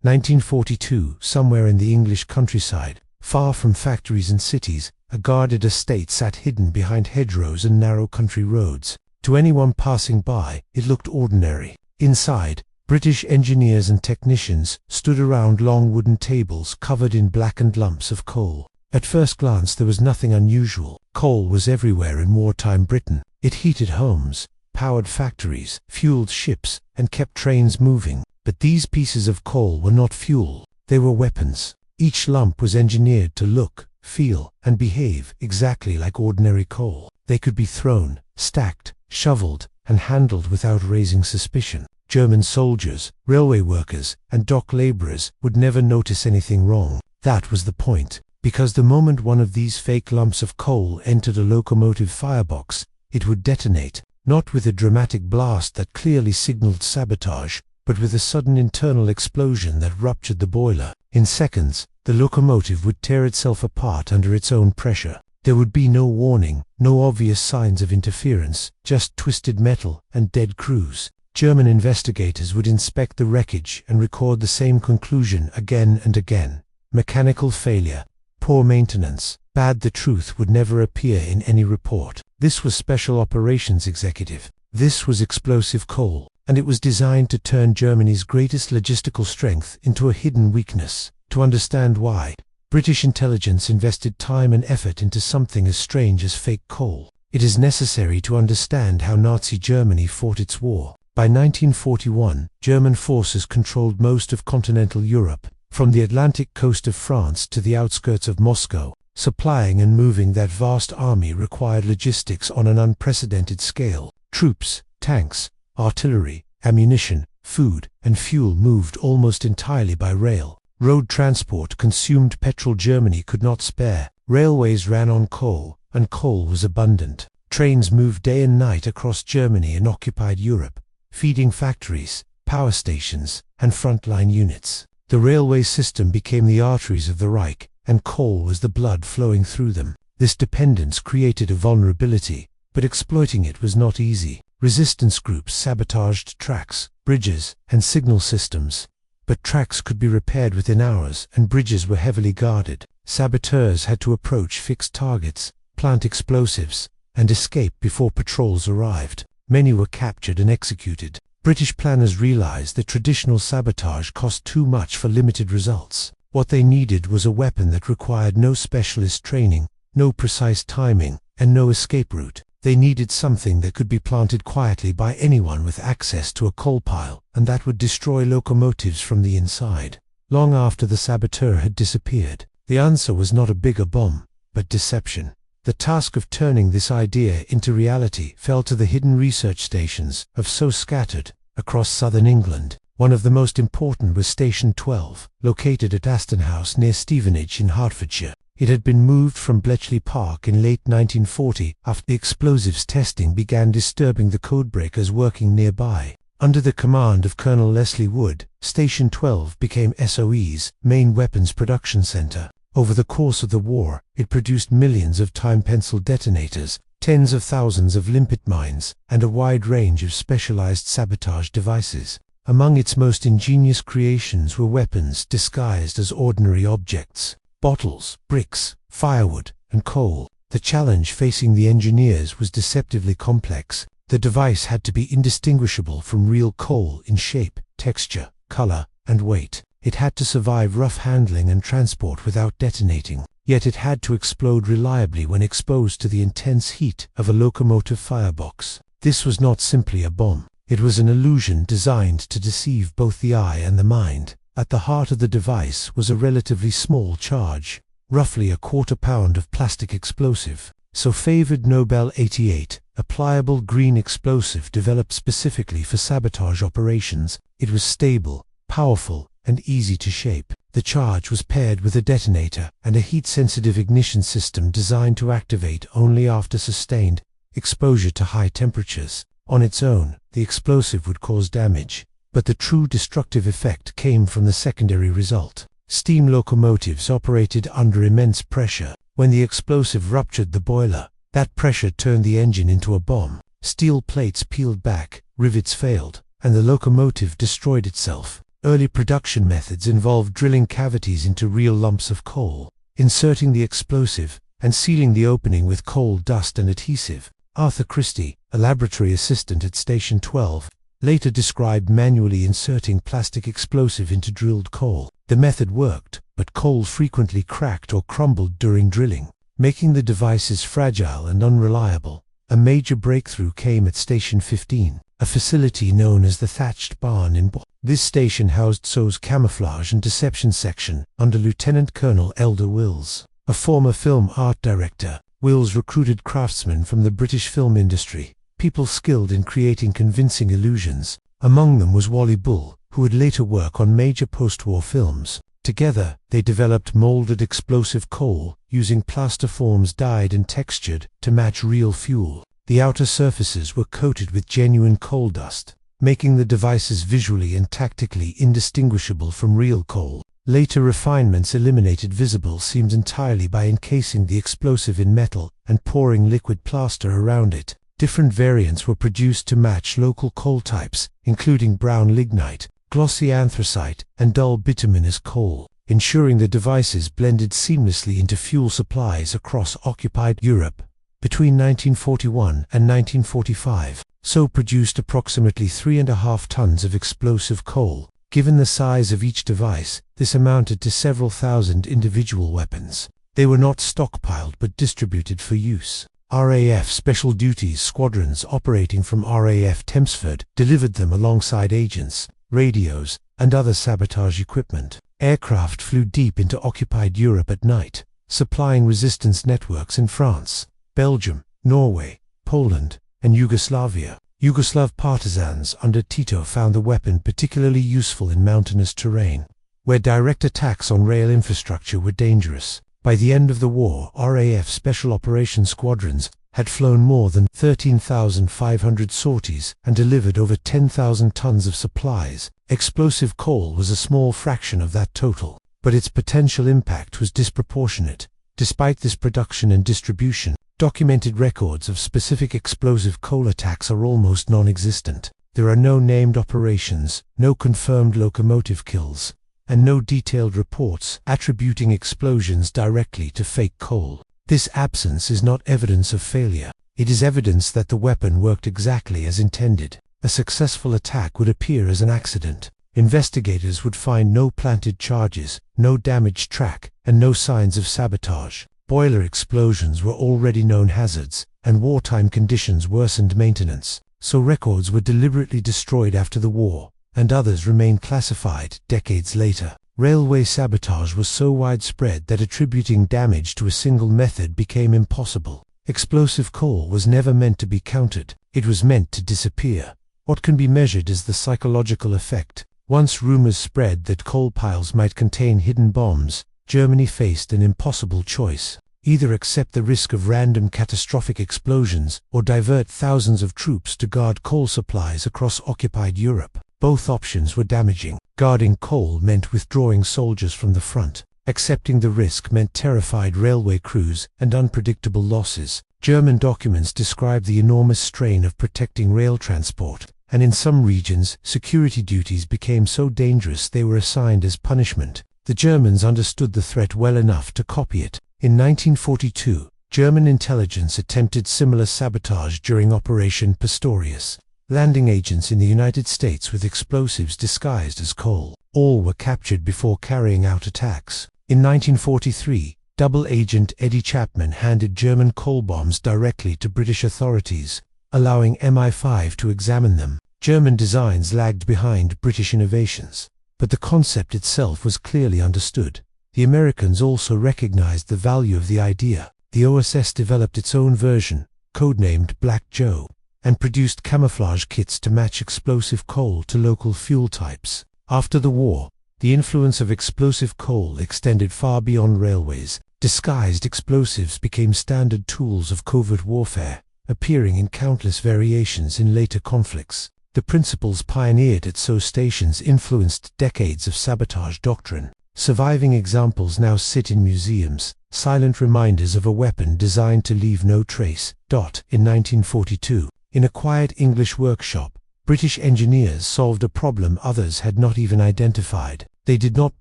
1942, somewhere in the English countryside, far from factories and cities, a guarded estate sat hidden behind hedgerows and narrow country roads. To anyone passing by, it looked ordinary. Inside, British engineers and technicians stood around long wooden tables covered in blackened lumps of coal. At first glance there was nothing unusual. Coal was everywhere in wartime Britain. It heated homes, powered factories, fueled ships, and kept trains moving. But these pieces of coal were not fuel. They were weapons. Each lump was engineered to look, feel, and behave exactly like ordinary coal. They could be thrown, stacked, shoveled, and handled without raising suspicion. German soldiers, railway workers, and dock laborers would never notice anything wrong. That was the point, because the moment one of these fake lumps of coal entered a locomotive firebox, it would detonate, not with a dramatic blast that clearly signaled sabotage, but with a sudden internal explosion that ruptured the boiler. In seconds, the locomotive would tear itself apart under its own pressure. There would be no warning, no obvious signs of interference, just twisted metal and dead crews. German investigators would inspect the wreckage and record the same conclusion again and again. Mechanical failure, poor maintenance, bad. The truth would never appear in any report. This was Special Operations Executive. This was explosive coal, and it was designed to turn Germany's greatest logistical strength into a hidden weakness. To understand why, British intelligence invested time and effort into something as strange as fake coal. It is necessary to understand how Nazi Germany fought its war. By 1941, German forces controlled most of continental Europe, from the Atlantic coast of France to the outskirts of Moscow. Supplying and moving that vast army required logistics on an unprecedented scale. Troops, tanks, artillery, ammunition, food, and fuel moved almost entirely by rail. Road transport consumed petrol Germany could not spare. Railways ran on coal, and coal was abundant. Trains moved day and night across Germany and occupied Europe, feeding factories, power stations, and frontline units. The railway system became the arteries of the Reich, and coal was the blood flowing through them. This dependence created a vulnerability, but exploiting it was not easy. Resistance groups sabotaged tracks, bridges, and signal systems. But tracks could be repaired within hours, and bridges were heavily guarded. Saboteurs had to approach fixed targets, plant explosives, and escape before patrols arrived. Many were captured and executed. British planners realized that traditional sabotage cost too much for limited results. What they needed was a weapon that required no specialist training, no precise timing, and no escape route. They needed something that could be planted quietly by anyone with access to a coal pile, and that would destroy locomotives from the inside. Long after the saboteur had disappeared, the answer was not a bigger bomb, but deception. The task of turning this idea into reality fell to the hidden research stations of so scattered across southern England. One of the most important was Station 12, located at Aston House near Stevenage in Hertfordshire. It had been moved from Bletchley Park in late 1940 after the explosives testing began disturbing the codebreakers working nearby. Under the command of Colonel Leslie Wood, Station 12 became SOE's main weapons production center. Over the course of the war, it produced millions of time-pencil detonators, tens of thousands of limpet mines, and a wide range of specialized sabotage devices. Among its most ingenious creations were weapons disguised as ordinary objects. Bottles, bricks, firewood, and coal. The challenge facing the engineers was deceptively complex. The device had to be indistinguishable from real coal in shape, texture, color, and weight. It had to survive rough handling and transport without detonating. Yet it had to explode reliably when exposed to the intense heat of a locomotive firebox. This was not simply a bomb. It was an illusion designed to deceive both the eye and the mind. At the heart of the device was a relatively small charge, roughly a quarter-pound of plastic explosive. So favored Nobel 88, a pliable green explosive developed specifically for sabotage operations. It was stable, powerful, and easy to shape. The charge was paired with a detonator and a heat-sensitive ignition system designed to activate only after sustained exposure to high temperatures. On its own, the explosive would cause damage, but the true destructive effect came from the secondary result. Steam locomotives operated under immense pressure. When the explosive ruptured the boiler, that pressure turned the engine into a bomb. Steel plates peeled back, rivets failed, and the locomotive destroyed itself. Early production methods involved drilling cavities into real lumps of coal, inserting the explosive, and sealing the opening with coal dust and adhesive. Arthur Christie, a laboratory assistant at Station 12, later described manually inserting plastic explosive into drilled coal. The method worked, but coal frequently cracked or crumbled during drilling, making the devices fragile and unreliable. A major breakthrough came at Station 15, a facility known as the Thatched Barn in Boston. This station housed SO's camouflage and deception section under Lieutenant Colonel Elder Wills, a former film art director. Wills recruited craftsmen from the British film industry, people skilled in creating convincing illusions. Among them was Wally Bull, who would later work on major post-war films. Together, they developed molded explosive coal, using plaster forms dyed and textured to match real fuel. The outer surfaces were coated with genuine coal dust, making the devices visually and tactically indistinguishable from real coal. Later refinements eliminated visible seams entirely by encasing the explosive in metal and pouring liquid plaster around it. Different variants were produced to match local coal types, including brown lignite, glossy anthracite, and dull bituminous coal, ensuring the devices blended seamlessly into fuel supplies across occupied Europe. Between 1941 and 1945, SO produced approximately 3.5 tons of explosive coal. Given the size of each device, this amounted to several thousand individual weapons. They were not stockpiled but distributed for use. RAF Special Duties squadrons operating from RAF Tempsford delivered them alongside agents, radios, and other sabotage equipment. Aircraft flew deep into occupied Europe at night, supplying resistance networks in France, Belgium, Norway, Poland, and Yugoslavia. Yugoslav partisans under Tito found the weapon particularly useful in mountainous terrain, where direct attacks on rail infrastructure were dangerous. By the end of the war, RAF Special Operations Squadrons had flown more than 13,500 sorties and delivered over 10,000 tons of supplies. Explosive coal was a small fraction of that total, but its potential impact was disproportionate. Despite this production and distribution, documented records of specific explosive coal attacks are almost non-existent. There are no named operations, no confirmed locomotive kills, and no detailed reports attributing explosions directly to fake coal. This absence is not evidence of failure. It is evidence that the weapon worked exactly as intended. A successful attack would appear as an accident. Investigators would find no planted charges, no damaged track, and no signs of sabotage. Boiler explosions were already known hazards, and wartime conditions worsened maintenance, so records were deliberately destroyed after the war, and others remained classified decades later. Railway sabotage was so widespread that attributing damage to a single method became impossible. Explosive coal was never meant to be counted, it was meant to disappear. What can be measured is the psychological effect. Once rumors spread that coal piles might contain hidden bombs, Germany faced an impossible choice: either accept the risk of random catastrophic explosions or divert thousands of troops to guard coal supplies across occupied Europe. Both options were damaging. Guarding coal meant withdrawing soldiers from the front. Accepting the risk meant terrified railway crews and unpredictable losses. German documents describe the enormous strain of protecting rail transport, and in some regions, security duties became so dangerous they were assigned as punishment. The Germans understood the threat well enough to copy it. In 1942, German intelligence attempted similar sabotage during Operation Pistorius, landing agents in the United States with explosives disguised as coal. All were captured before carrying out attacks. In 1943, double agent Eddie Chapman handed German coal bombs directly to British authorities, allowing MI5 to examine them. German designs lagged behind British innovations, but the concept itself was clearly understood. The Americans also recognized the value of the idea. The OSS developed its own version, codenamed Black Joe, and produced camouflage kits to match explosive coal to local fuel types. After the war, the influence of explosive coal extended far beyond railways. Disguised explosives became standard tools of covert warfare, appearing in countless variations in later conflicts. The principles pioneered at SO stations influenced decades of sabotage doctrine. Surviving examples now sit in museums, silent reminders of a weapon designed to leave no trace. In 1942, in a quiet English workshop, British engineers solved a problem others had not even identified. They did not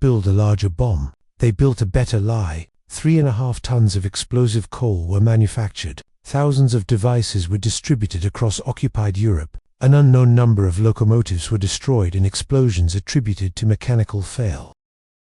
build a larger bomb. They built a better lie. 3.5 tons of explosive coal were manufactured. Thousands of devices were distributed across occupied Europe. An unknown number of locomotives were destroyed in explosions attributed to mechanical fail.